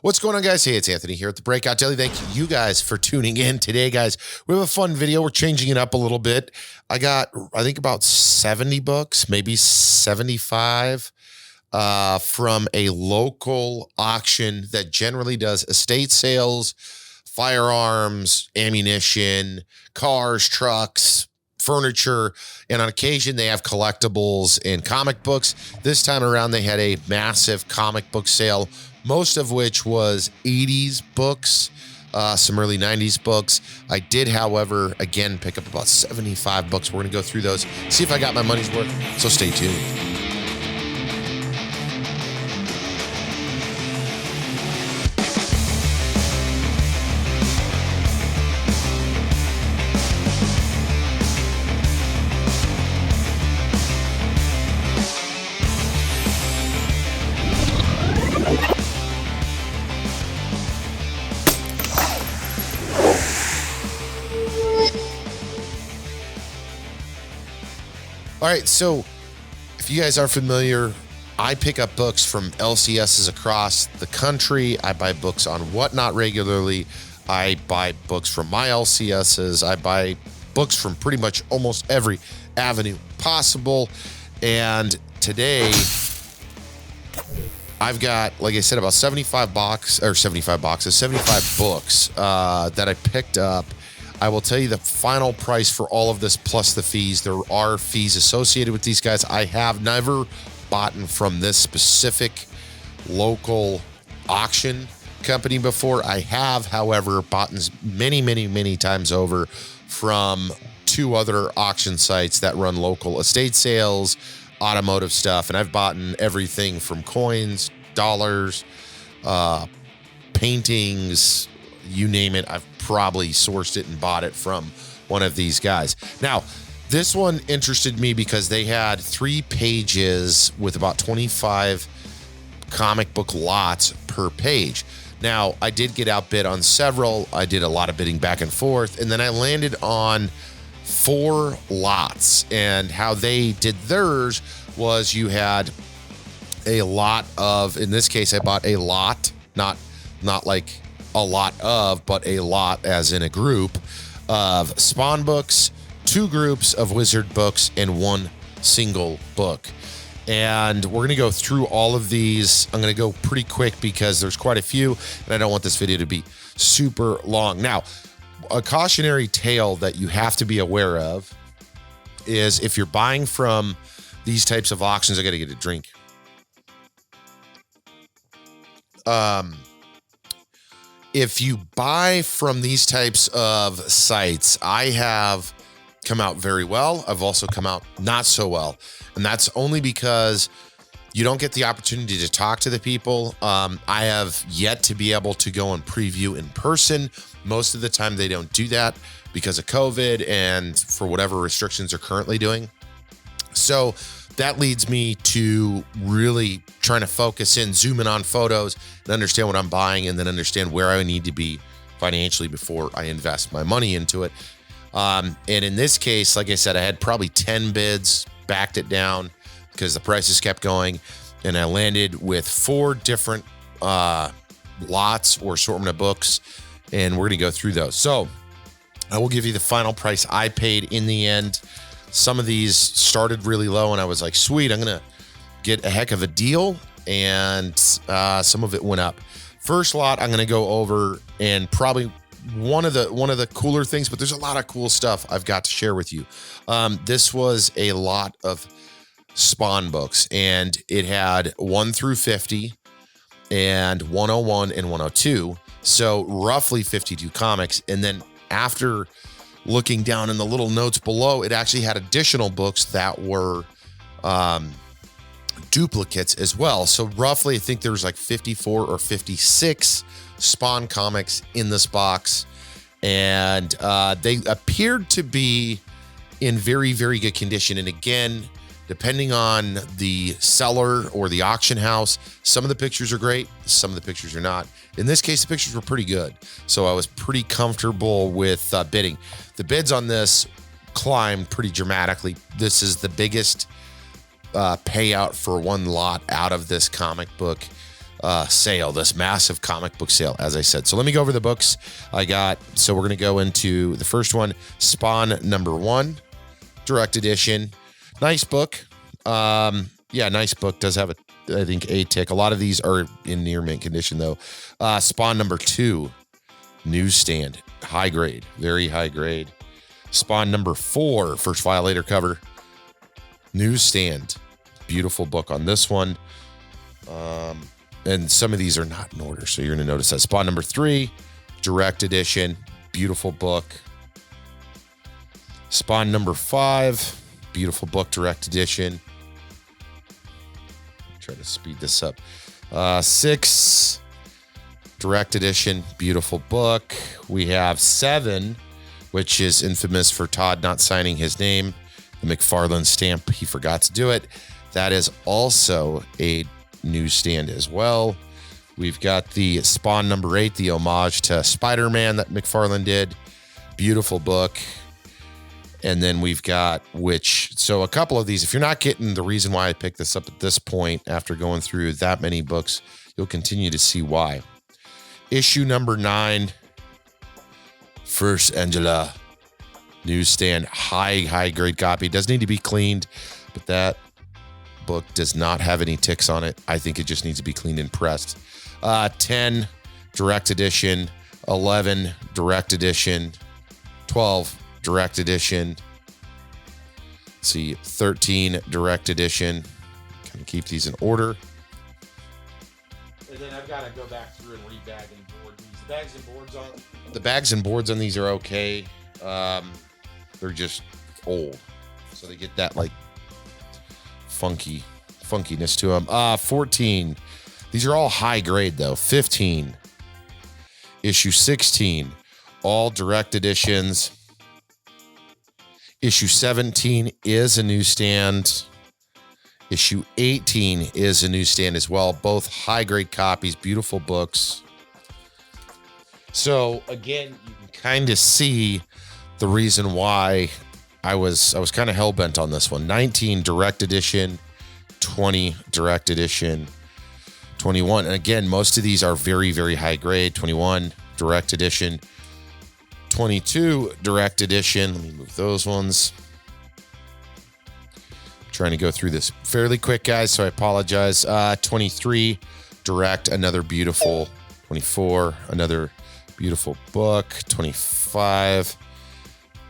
What's going on, guys? Hey, it's Anthony here at the Breakout Daily. Thank you guys for tuning in today, guys. We have a fun video. We're changing it up a little bit. I think about 70 books, maybe 75 from a local auction that generally does estate sales, firearms, ammunition, cars, trucks, furniture, and on occasion they have collectibles and comic books. This time around they had a massive comic book sale, most of which was 80s books, some early 90s books. I did, however, again, pick up about 75 books. We're going to go through those, see if I got my money's worth, so stay tuned. All right, so if you guys aren't familiar, I pick up books from LCSs across the country. I buy books on Whatnot regularly. I buy books from my LCSs. I buy books from pretty much almost every avenue possible. And today, I've got, like I said, about 75 books that I picked up. I will tell you the final price for all of this plus the fees. There are fees associated with these guys. I have never bought from this specific local auction company before. I have, however, bought many times over from two other auction sites that run local estate sales, automotive stuff, and I've bought everything from coins, dollars, paintings, you name it. I've probably sourced it and bought it from one of these guys. Now, this one interested me because they had 3 pages with about 25 comic book lots per page. Now, I did get outbid on several. I did a lot of bidding back and forth, and then I landed on 4 lots. And how they did theirs was you had a lot of, in this case, I bought a lot, not like a lot of, but a lot as in a group of Spawn books, 2 groups of Wizard books, and 1 single book. And we're going to go through all of these. I'm going to go pretty quick because there's quite a few, and I don't want this video to be super long. Now, a cautionary tale that you have to be aware of is if you're buying from these types of auctions, I got to get a drink. If you buy from these types of sites, I have come out very well. I've also come out not so well. And that's only because you don't get the opportunity to talk to the people. I have yet to be able to go and preview in person. Most of the time they don't do that because of COVID and for whatever restrictions are currently doing. So that leads me to really trying to focus in, zoom in on photos and understand what I'm buying and then understand where I need to be financially before I invest my money into it. And in this case, like I said, I had probably 10 bids, backed it down because the prices kept going. And I landed with 4 different lots or assortment of books. And we're going to go through those. So I will give you the final price I paid in the end. Some of these started really low and I was like, sweet, I'm going to get a heck of a deal. And some of it went up. First lot I'm going to go over, and probably one of the cooler things, but there's a lot of cool stuff I've got to share with you. This was a lot of Spawn books, and it had 1 through 50 and 101 and 102. So roughly 52 comics. And then after looking down in the little notes below, it actually had additional books that were duplicates as well. So roughly, I think there was like 54 or 56 Spawn comics in this box. And they appeared to be in very, very good condition. And again, depending on the seller or the auction house, some of the pictures are great, some of the pictures are not. In this case, the pictures were pretty good. So I was pretty comfortable with bidding. The bids on this climbed pretty dramatically. This is the biggest payout for one lot out of this comic book sale, this massive comic book sale, as I said. So let me go over the books I got. So we're going to go into the first one, Spawn #1, direct edition. Nice book. Yeah, nice book. Does have I think a tick. A lot of these are in near mint condition though. Spawn #2, newsstand, high grade, very high grade. Spawn #4, first Violator cover, newsstand, beautiful book on this one. And some of these are not in order, so you're going to notice that. Spawn #3, direct edition, beautiful book. Spawn #5, beautiful book, direct edition. Try to speed this up. 6, direct edition, beautiful book. We have 7, which is infamous for Todd not signing his name. The McFarlane stamp, he forgot to do it. That is also a newsstand as well. We've got the Spawn #8, the homage to Spider-Man that McFarlane did. Beautiful book. And then we've got so a couple of these, if you're not getting the reason why I picked this up at this point, after going through that many books, you'll continue to see why. Issue #9, First Angela, newstand, high grade copy. Does need to be cleaned, but that book does not have any ticks on it. I think it just needs to be cleaned and pressed. 10, direct edition. 11, direct edition. 12, direct edition. Let's see, 13, direct edition. Kind of keep these in order. And then I've got to go back through and rebag and board these. The bags and boards on these are okay. They're just old, so they get that like funkiness to them. 14. These are all high grade though. 15. Issue 16. All direct editions. Issue 17 is a newsstand. Issue 18 is a newsstand as well. Both high grade copies, beautiful books. So again, you can kind of see the reason why I was kind of hell bent on this one. 19 direct edition, 20 direct edition, 21. And again, most of these are very, very high grade. 21 direct edition, 22 direct edition. Let me move those ones. I'm trying to go through this fairly quick, guys, so I apologize. 23 direct, another beautiful. 24, another beautiful book. 25.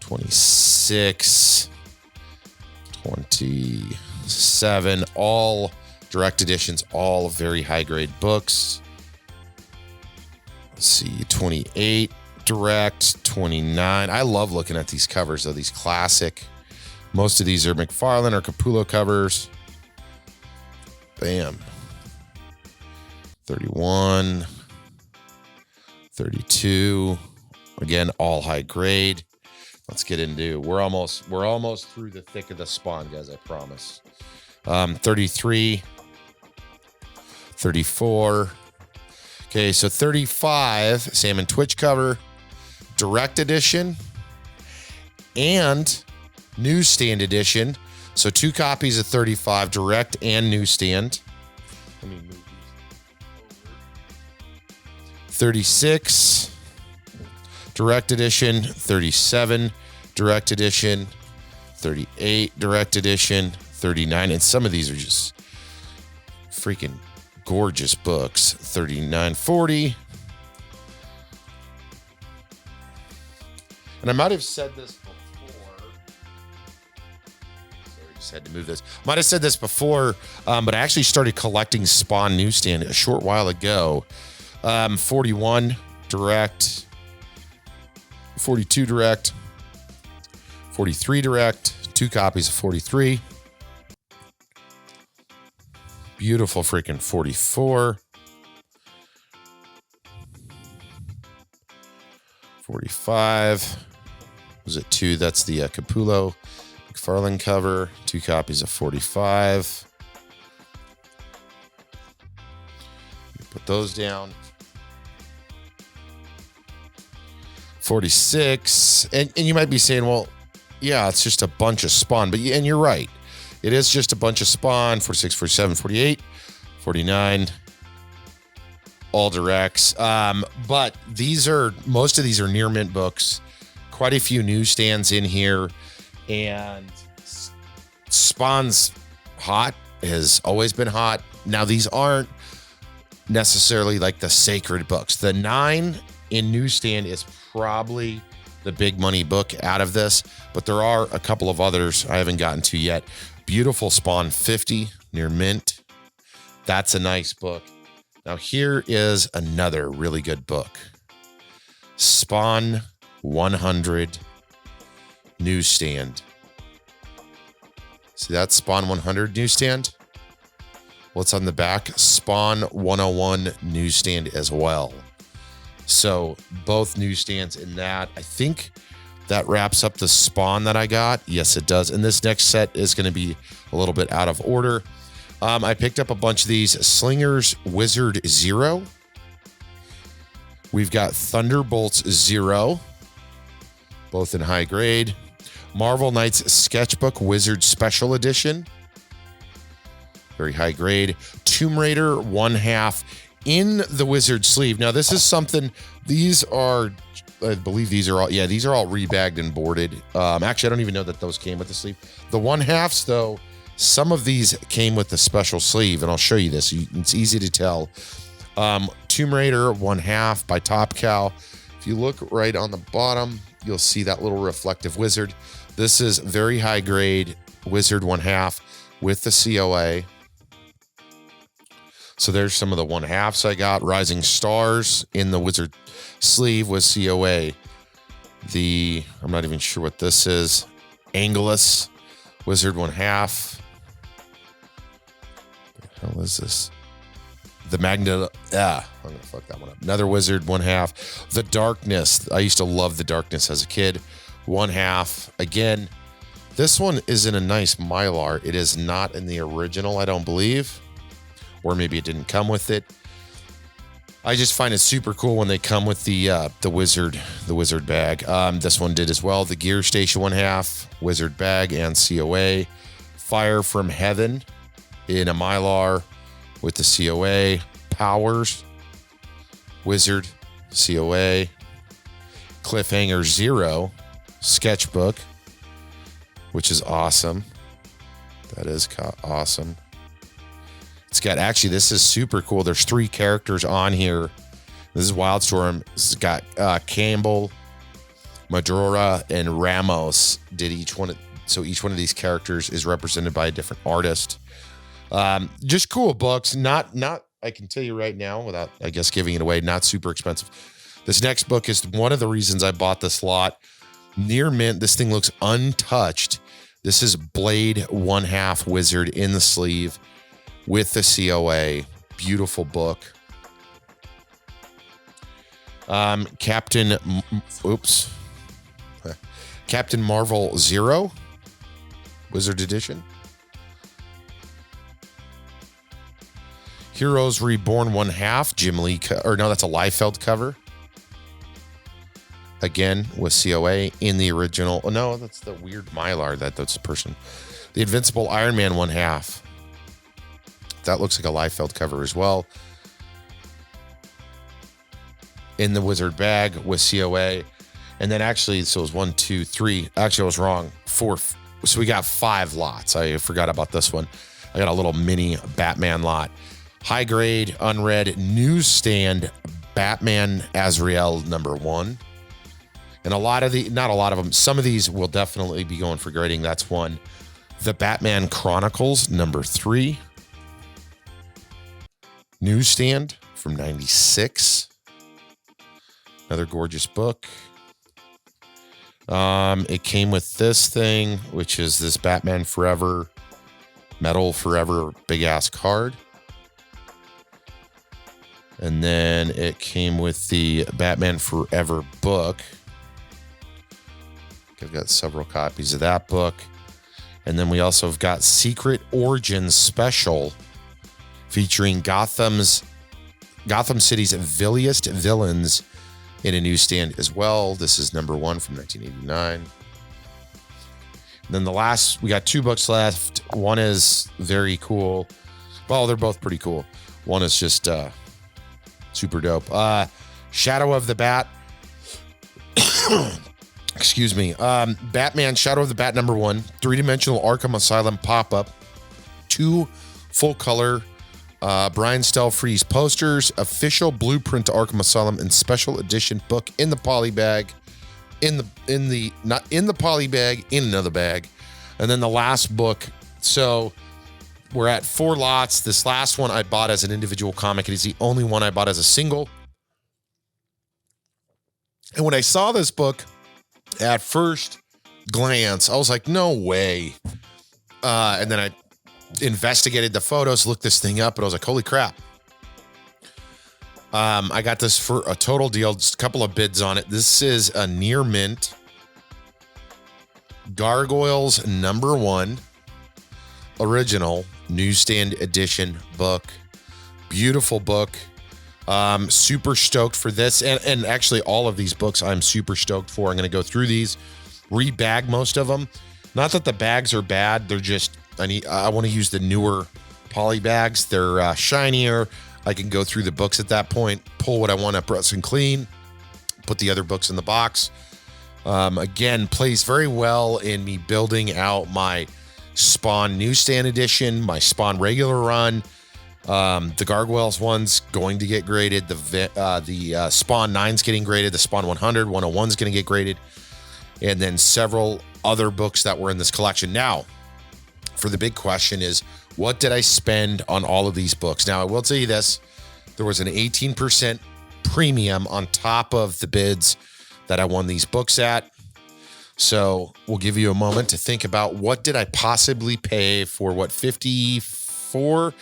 26, 27, all direct editions, all very high grade books. Let's see, 28 direct, 29. I love looking at these covers though, these classic. Most of these are McFarlane or Capullo covers. Bam. 31, 32, again, all high grade. Let's get into, we're almost through the thick of the Spawn, guys, I promise. 33, 34. Okay, so 35, Salmon Twitch cover, direct edition, and newsstand edition. So 2 copies of 35, direct and newsstand. Let me move these over. 36. Direct edition, 37 direct edition, 38 direct edition, 39. And some of these are just freaking gorgeous books. 39, 40. And I might have said this before. Sorry, just had to move this. Might have said this before, but I actually started collecting Spawn newsstand a short while ago. 41 direct. 42 direct, 43 direct, 2 copies of 43. Beautiful freaking 44. 45. Was it 2? That's the Capullo McFarlane cover. 2 copies of 45. Put those down. 46, and you might be saying, well, yeah, it's just a bunch of Spawn, and you're right. It is just a bunch of Spawn. 46, 47, 48, 49, all directs. But most of these are near mint books. Quite a few newsstands in here, and Spawn's hot, has always been hot. Now, these aren't necessarily like the sacred books. The 9 in newsstand is probably the big money book out of this, but there are a couple of others I haven't gotten to yet. Beautiful Spawn 50 near mint. That's a nice book. Now, here is another really good book. Spawn 100 newsstand. See that Spawn 100 newsstand? What's on the back? Spawn 101 newsstand as well. So both newsstands in that. I think that wraps up the Spawn that I got. Yes, it does. And this next set is going to be a little bit out of order. I picked up a bunch of these. Slingers Wizard 0. We've got Thunderbolts 0. Both in high grade. Marvel Knights Sketchbook Wizard Special Edition. Very high grade. Tomb Raider 1/2 in the Wizard sleeve. Now, this is something, these are, I believe these are all rebagged and boarded. Actually, I don't even know that those came with the sleeve. The 1/2s, though, some of these came with the special sleeve, and I'll show you this. It's easy to tell. Tomb Raider 1/2 by Top Cow. If you look right on the bottom, you'll see that little reflective wizard. This is very high grade Wizard 1/2 with the COA. So there's some of the 1/2s I got. Rising Stars in the Wizard sleeve with COA. I'm not even sure what this is. Angelus Wizard 1/2. What the hell is this? The Magnet. I'm going to fuck that one up. Another Wizard 1/2. The Darkness. I used to love The Darkness as a kid. 1/2. Again, this one is in a nice Mylar. It is not in the original, I don't believe. Or maybe it didn't come with it. I just find it super cool when they come with the wizard bag. This one did as well. The Gear Station 1/2, wizard bag and COA. Fire from Heaven in a Mylar with the COA. Powers, wizard, COA. Cliffhanger 0, sketchbook, which is awesome. That is awesome. It's got, actually, this is super cool. There's 3 characters on here. This is Wildstorm. It's got Campbell, Madrora, and Ramos did each one. So each one of these characters is represented by a different artist. Just cool books. Not, I can tell you right now, without, I guess, giving it away, not super expensive. This next book is one of the reasons I bought this lot. Near mint. This thing looks untouched. This is Blade 1/2 Wizard in the sleeve with the COA. Beautiful book. Captain Marvel 0 Wizard Edition. Heroes Reborn 1/2 Jim Lee, or no, that's a Liefeld cover. Again with COA in the original. Oh no, that's the weird Mylar that's the person. The Invincible Iron Man 1/2. That looks like a Liefeld cover as well. In the wizard bag with COA. And then actually, so it was 1, 2, 3. Actually, I was wrong. 4. So we got 5 lots. I forgot about this one. I got a little mini Batman lot. High grade, unread, newsstand, Batman Azrael #1. And not a lot of them. Some of these will definitely be going for grading. That's one. The Batman Chronicles #3. Newsstand from 96. Another gorgeous book. It came with this thing, which is this Batman Forever, Metal Forever big ass card. And then it came with the Batman Forever book. I've got several copies of that book. And then we also have got Secret Origins Special featuring Gotham City's villiest villains in a newsstand as well. This is #1 from 1989. And then we got 2 books left. One is very cool. Well, they're both pretty cool. One is just Super dope. Shadow of the Bat. Excuse me. Batman Shadow of the Bat #1, 3-dimensional Arkham Asylum pop-up, 2 full-color Brian Stelfreeze posters, official blueprint to Arkham Asylum, and special edition book in the poly bag, not in the poly bag, in another bag. And then the last book. So we're at 4 lots. This last one I bought as an individual comic. It is the only one I bought as a single. And when I saw this book at first glance, I was like, no way. And then I investigated the photos, looked this thing up, and I was like, holy crap. I got this for a total deal, just a couple of bids on it. This is a near mint Gargoyles #1 original newsstand edition book. Beautiful book. Super stoked for this. And actually all of these books I'm super stoked for. I'm going to go through these, rebag most of them. Not that the bags are bad. They're just, I want to use the newer poly bags. They're shinier. I can go through the books at that point, pull what I want to press and clean, put the other books in the box. Again, plays very well in me building out my Spawn newsstand edition, my Spawn regular run. The Gargoyles one's going to get graded. The Spawn 9's getting graded. The Spawn 100, 101's going to get graded. And then several other books that were in this collection. Now, for the big question is, what did I spend on all of these books? Now, I will tell you this. There was an 18% premium on top of the bids that I won these books at. So we'll give you a moment to think about, what did I possibly pay for 54,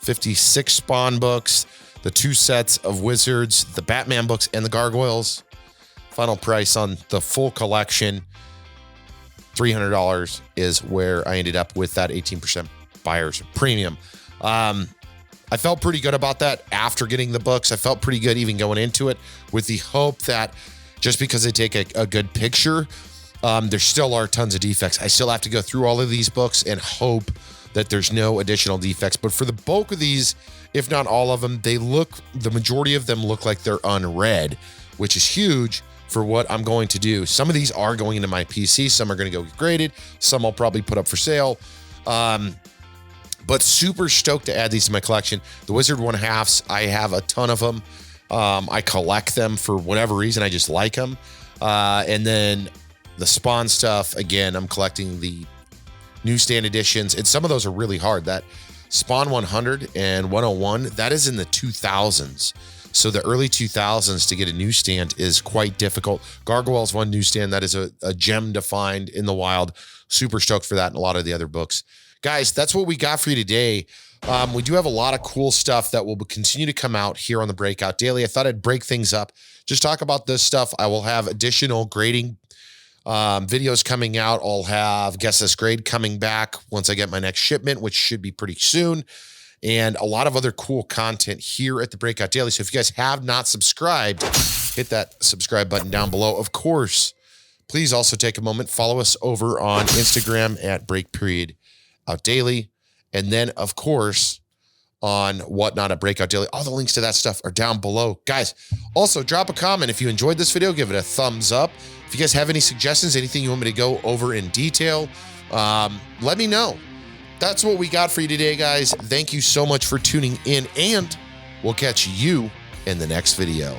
56 Spawn books, the 2 sets of Wizards, the Batman books, and the Gargoyles. Final price on the full collection, $300, is where I ended up with that 18% buyer's premium. I felt pretty good about that after getting the books. I felt pretty good even going into it, with the hope that just because they take a good picture, there still are tons of defects. I still have to go through all of these books and hope that there's no additional defects. But for the bulk of these, if not all of them, the majority of them look like they're unread, which is huge for what I'm going to do. Some of these are going into my PC. Some are going to go get graded. Some I'll probably put up for sale. But super stoked to add these to my collection. The Wizard 1/2s, I have a ton of them. I collect them for whatever reason. I just like them. And then the Spawn stuff, again, I'm collecting the newsstand editions, and some of those are really hard. That Spawn 100 and 101, that is in the 2000s. So the early 2000s to get a newsstand is quite difficult. Gargoyles 1 newsstand, that is a gem to find in the wild. Super stoked for that and a lot of the other books. Guys, that's what we got for you today. We do have a lot of cool stuff that will continue to come out here on the Breakout Daily. I thought I'd break things up, just talk about this stuff. I will have additional grading videos coming out. I'll have Guess This Grade coming back once I get my next shipment, which should be pretty soon. And a lot of other cool content here at the Breakout Daily. So if you guys have not subscribed, hit that subscribe button down below. Of course, please also take a moment, follow us over on Instagram at @BreakPeriodOutDaily. And then, of course, on Whatnot at Breakout Daily. All the links to that stuff are down below. Guys, also drop a comment. If you enjoyed this video, give it a thumbs up. If you guys have any suggestions, anything you want me to go over in detail, let me know. That's what we got for you today, guys. Thank you so much for tuning in, and we'll catch you in the next video.